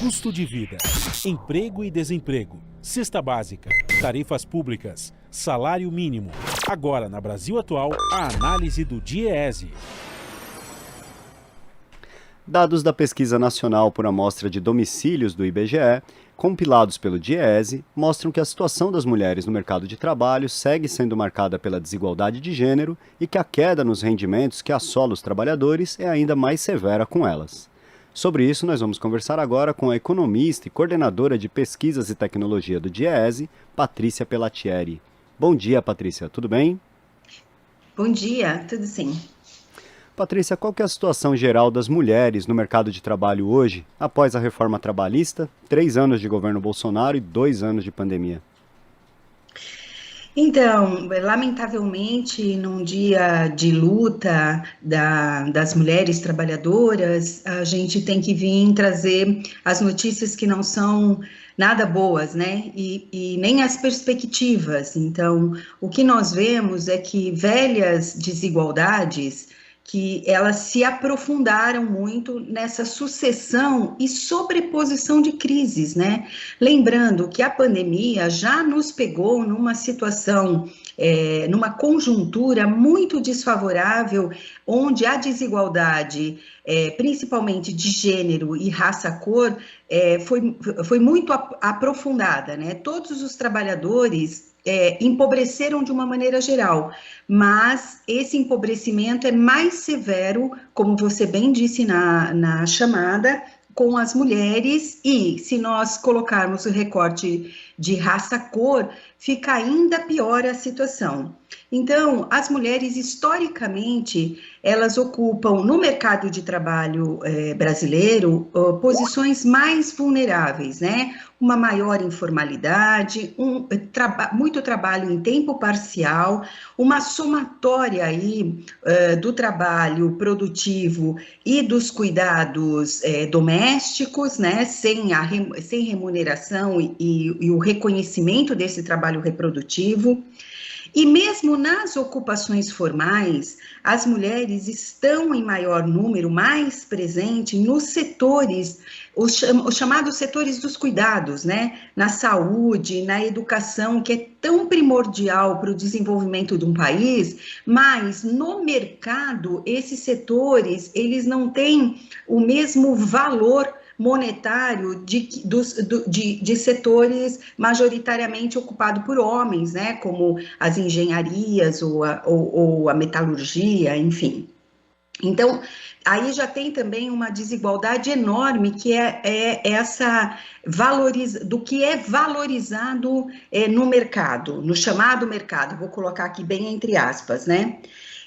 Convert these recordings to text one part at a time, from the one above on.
Custo de vida, emprego e desemprego, cesta básica, tarifas públicas, salário mínimo. Agora, na Brasil Atual, a análise do DIEESE. Dados da Pesquisa Nacional por Amostra de Domicílios do IBGE, compilados pelo DIEESE, mostram que a situação das mulheres no mercado de trabalho segue sendo marcada pela desigualdade de gênero e que a queda nos rendimentos que assola os trabalhadores é ainda mais severa com elas. Sobre isso, nós vamos conversar agora com a economista e coordenadora de pesquisas e tecnologia do DIEESE, Patrícia Pelatieri. Bom dia, Patrícia, tudo bem? Bom dia, tudo sim. Patrícia, qual que é a situação geral das mulheres no mercado de trabalho hoje, após a reforma trabalhista, 3 anos de governo Bolsonaro e 2 anos de pandemia? Então, lamentavelmente, num dia de luta das mulheres trabalhadoras, a gente tem que vir trazer as notícias que não são nada boas, né? E nem as perspectivas. Então, o que nós vemos é que velhas desigualdades, que elas se aprofundaram muito nessa sucessão e sobreposição de crises, né? Lembrando que a pandemia já nos pegou numa situação, numa conjuntura muito desfavorável, onde a desigualdade, principalmente de gênero e raça-cor, foi muito aprofundada, né? Todos os trabalhadores empobreceram de uma maneira geral, mas esse empobrecimento é mais severo, como você bem disse na chamada, com as mulheres, e se nós colocarmos o recorte de raça-cor, fica ainda pior a situação. Então, as mulheres, historicamente, elas ocupam no mercado de trabalho brasileiro posições mais vulneráveis, né? Uma maior informalidade, muito trabalho em tempo parcial, uma somatória aí do trabalho produtivo e dos cuidados domésticos, né? Sem remuneração e o reconhecimento desse trabalho reprodutivo. E mesmo nas ocupações formais, as mulheres estão em maior número, mais presente nos setores, os chamados setores dos cuidados, né? Na saúde, na educação, que é tão primordial para o desenvolvimento de um país, mas no mercado, esses setores, eles não têm o mesmo valor monetário de setores majoritariamente ocupados por homens, né, como as engenharias ou a metalurgia, enfim. Então, aí já tem também uma desigualdade enorme, que é essa do que é valorizado no mercado, no chamado mercado, vou colocar aqui bem entre aspas, né?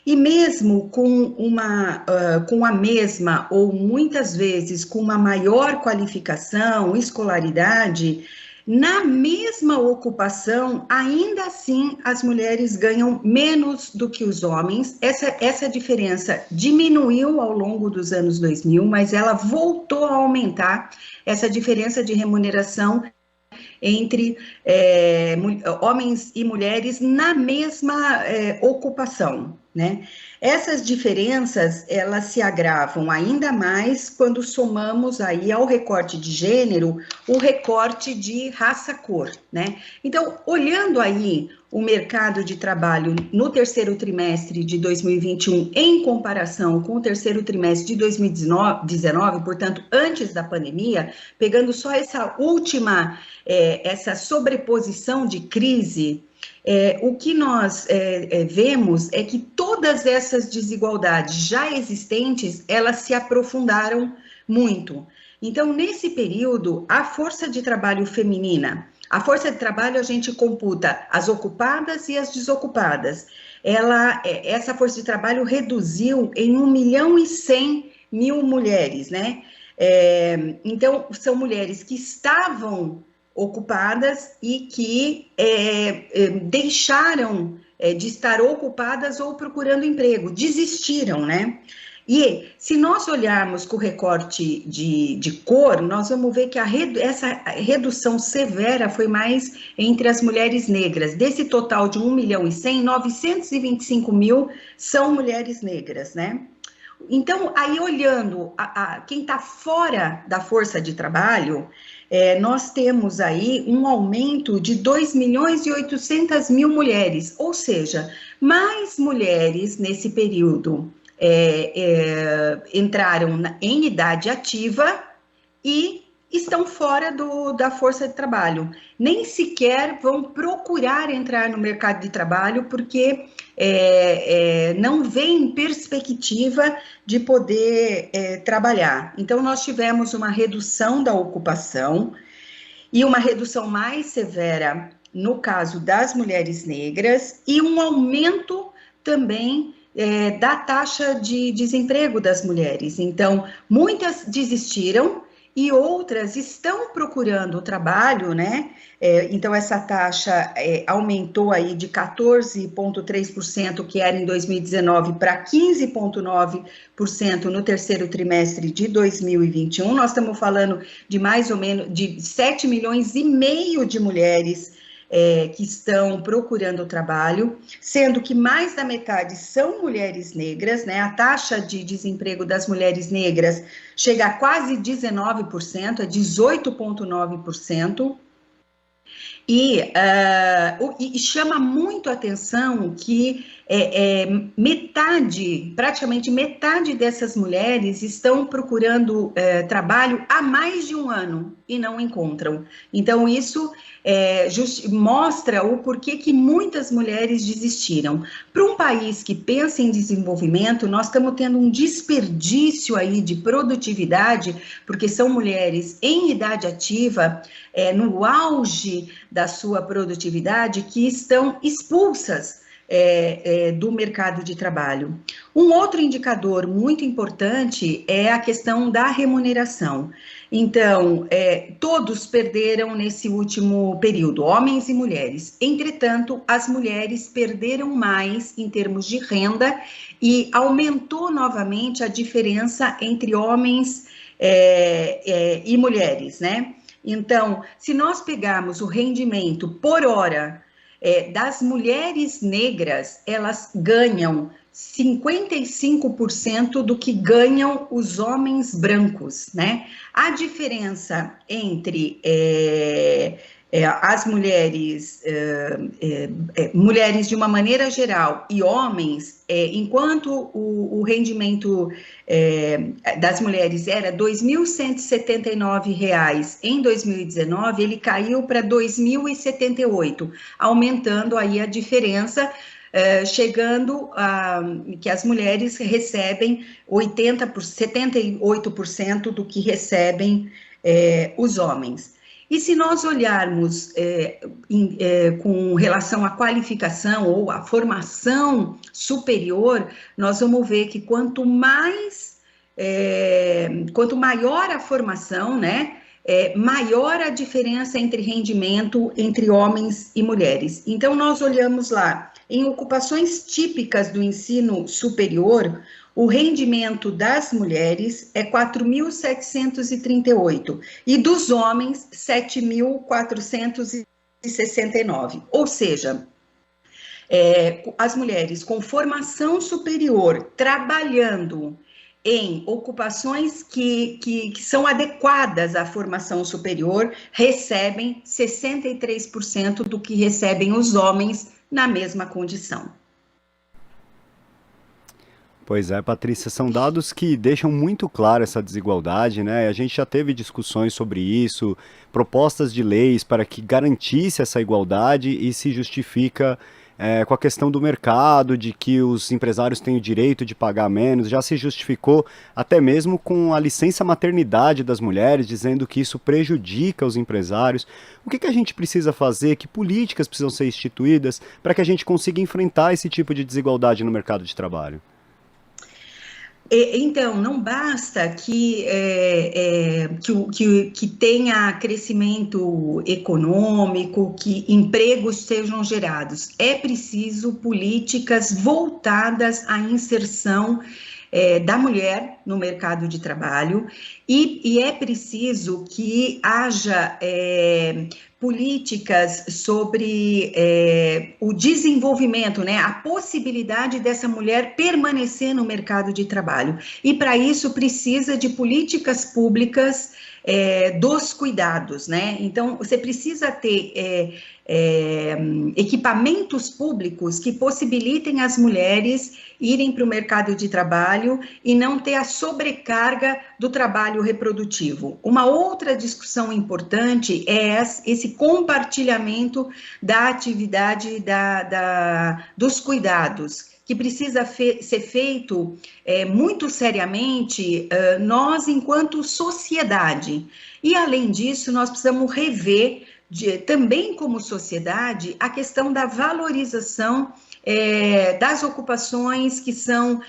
E mesmo com a mesma, ou muitas vezes com uma maior qualificação, escolaridade, na mesma ocupação, ainda assim, as mulheres ganham menos do que os homens. Essa diferença diminuiu ao longo dos anos 2000, mas ela voltou a aumentar, essa diferença de remuneração entre homens e mulheres na mesma ocupação, né? Essas diferenças, elas se agravam ainda mais quando somamos aí ao recorte de gênero, o recorte de raça-cor, né? Então, olhando aí o mercado de trabalho no terceiro trimestre de 2021, em comparação com o terceiro trimestre de 2019, portanto, antes da pandemia, pegando só essa última, essa sobreposição de crise, o que nós vemos é que todas essas desigualdades já existentes, elas se aprofundaram muito. Então, nesse período, a força de trabalho feminina, a força de trabalho a gente computa as ocupadas e as desocupadas. Essa força de trabalho reduziu em 1.100.000 mulheres, né? Então, são mulheres que estavam ocupadas e que deixaram de estar ocupadas ou procurando emprego, desistiram, né? E se nós olharmos com o recorte de cor, nós vamos ver que essa redução severa foi mais entre as mulheres negras. Desse total de 1.100.000, 925.000 são mulheres negras, né? Então, aí olhando quem está fora da força de trabalho, nós temos aí um aumento de 2.800.000 mulheres, ou seja, mais mulheres nesse período entraram em idade ativa e estão fora da força de trabalho. Nem sequer vão procurar entrar no mercado de trabalho porque não vem perspectiva de poder trabalhar. Então, nós tivemos uma redução da ocupação e uma redução mais severa no caso das mulheres negras e um aumento também da taxa de desemprego das mulheres. Então, muitas desistiram e outras estão procurando trabalho, né? Então, essa taxa aumentou aí de 14,3%, que era em 2019, para 15,9% no terceiro trimestre de 2021. Nós estamos falando de mais ou menos de 7,5 milhões de mulheres que estão procurando trabalho, sendo que mais da metade são mulheres negras, né? A taxa de desemprego das mulheres negras chega a quase 19%, é 18,9%. E chama muito a atenção que praticamente metade dessas mulheres estão procurando trabalho há mais de um ano e não encontram. Então, isso mostra o porquê que muitas mulheres desistiram. Para um país que pensa em desenvolvimento, nós estamos tendo um desperdício aí de produtividade, porque são mulheres em idade ativa, no auge da sua produtividade, que estão expulsas do mercado de trabalho. Um outro indicador muito importante é a questão da remuneração. Então, todos perderam nesse último período, homens e mulheres. Entretanto, as mulheres perderam mais em termos de renda e aumentou novamente a diferença entre homens e mulheres, né? Então, se nós pegarmos o rendimento por hora das mulheres negras, elas ganham 55% do que ganham os homens brancos, né? A diferença entre as mulheres, mulheres de uma maneira geral e homens, enquanto o rendimento das mulheres era R$ 2.179 em 2019, ele caiu para R$ 2.078, aumentando aí a diferença, chegando a que as mulheres recebem 78% do que recebem os homens. E se nós olharmos com relação à qualificação ou à formação superior, nós vamos ver que quanto maior a formação, né, maior a diferença entre rendimento entre homens e mulheres. Então, nós olhamos lá, em ocupações típicas do ensino superior, o rendimento das mulheres é 4.738 e dos homens 7.469. Ou seja, as mulheres com formação superior trabalhando em ocupações que são adequadas à formação superior recebem 63% do que recebem os homens na mesma condição. Pois é, Patrícia, são dados que deixam muito clara essa desigualdade, né? A gente já teve discussões sobre isso, propostas de leis para que garantisse essa igualdade e se justifica com a questão do mercado, de que os empresários têm o direito de pagar menos, já se justificou até mesmo com a licença maternidade das mulheres, dizendo que isso prejudica os empresários. O que a gente precisa fazer, que políticas precisam ser instituídas para que a gente consiga enfrentar esse tipo de desigualdade no mercado de trabalho? Então, não basta que tenha crescimento econômico, que empregos sejam gerados. É preciso políticas voltadas à inserção da mulher no mercado de trabalho e é preciso que haja políticas sobre o desenvolvimento, né, a possibilidade dessa mulher permanecer no mercado de trabalho. E para isso precisa de políticas públicas dos cuidados, né? Então, você precisa ter equipamentos públicos que possibilitem as mulheres irem para o mercado de trabalho e não ter a sobrecarga do trabalho reprodutivo. Uma outra discussão importante é esse compartilhamento da atividade dos cuidados, que precisa ser feito muito seriamente nós enquanto sociedade. E, além disso, nós precisamos rever, também como sociedade, a questão da valorização das ocupações que são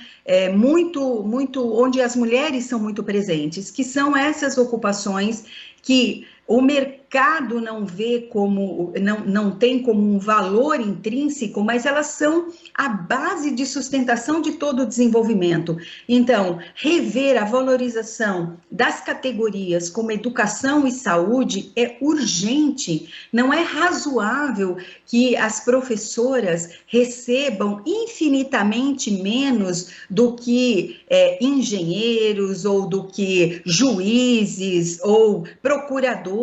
onde as mulheres são muito presentes, que são essas ocupações que o mercado não vê como, não tem como um valor intrínseco, mas elas são a base de sustentação de todo o desenvolvimento. Então, rever a valorização das categorias como educação e saúde é urgente. Não é razoável que as professoras recebam infinitamente menos do que engenheiros, ou do que juízes, ou procuradores,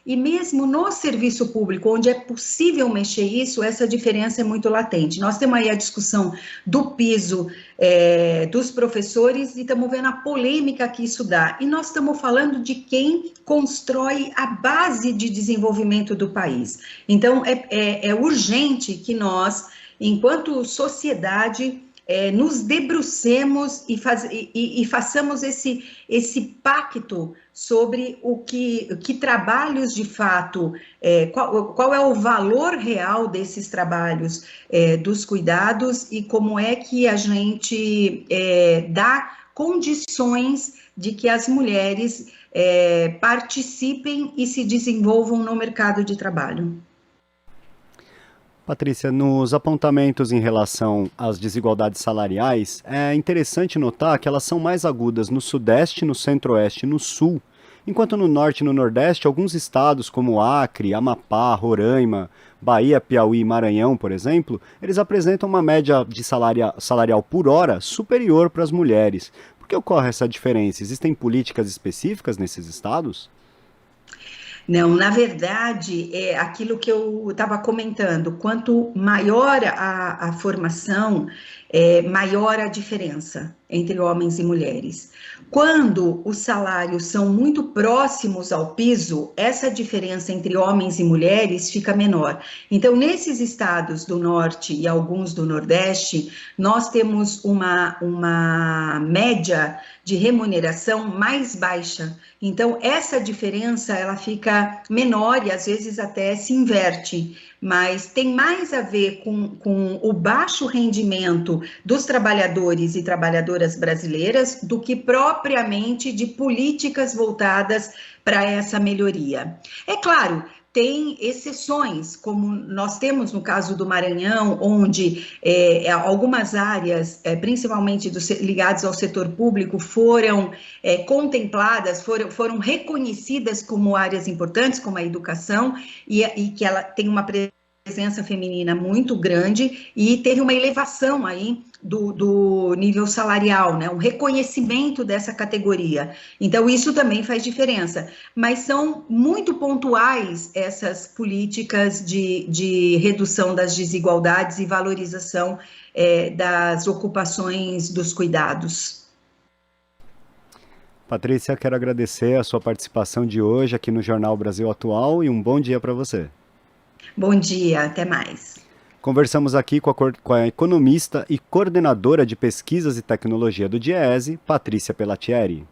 e mesmo no serviço público, onde é possível mexer isso, essa diferença é muito latente. Nós temos aí a discussão do piso dos professores e estamos vendo a polêmica que isso dá. E nós estamos falando de quem constrói a base de desenvolvimento do país. Então, é urgente que nós, enquanto sociedade, nos debrucemos e façamos esse pacto sobre o que trabalhos de fato, qual é o valor real desses trabalhos dos cuidados e como é que a gente dá condições de que as mulheres participem e se desenvolvam no mercado de trabalho. Patrícia, nos apontamentos em relação às desigualdades salariais, é interessante notar que elas são mais agudas no Sudeste, no Centro-Oeste e no Sul, enquanto no Norte e no Nordeste, alguns estados como Acre, Amapá, Roraima, Bahia, Piauí e Maranhão, por exemplo, eles apresentam uma média de salarial por hora superior para as mulheres. Por que ocorre essa diferença? Existem políticas específicas nesses estados? Não, na verdade, é aquilo que eu estava comentando, quanto maior a formação, maior a diferença entre homens e mulheres. Quando os salários são muito próximos ao piso, essa diferença entre homens e mulheres fica menor. Então, nesses estados do Norte e alguns do Nordeste, nós temos uma média de remuneração mais baixa. Então, essa diferença ela fica menor e às vezes até se inverte, mas tem mais a ver com o baixo rendimento dos trabalhadores e trabalhadoras brasileiras do que propriamente de políticas voltadas para essa melhoria. É claro, tem exceções, como nós temos no caso do Maranhão, onde algumas áreas, principalmente ligadas ao setor público, foram contempladas, foram reconhecidas como áreas importantes, como a educação, e que ela tem uma presença feminina muito grande e teve uma elevação aí do nível salarial, né? Um reconhecimento dessa categoria. Então, isso também faz diferença. Mas são muito pontuais essas políticas de redução das desigualdades e valorização das ocupações dos cuidados. Patrícia, quero agradecer a sua participação de hoje aqui no Jornal Brasil Atual e um bom dia para você. Bom dia, até mais. Conversamos aqui com a economista e coordenadora de pesquisas e tecnologia do DIEESE, Patrícia Pellatieri.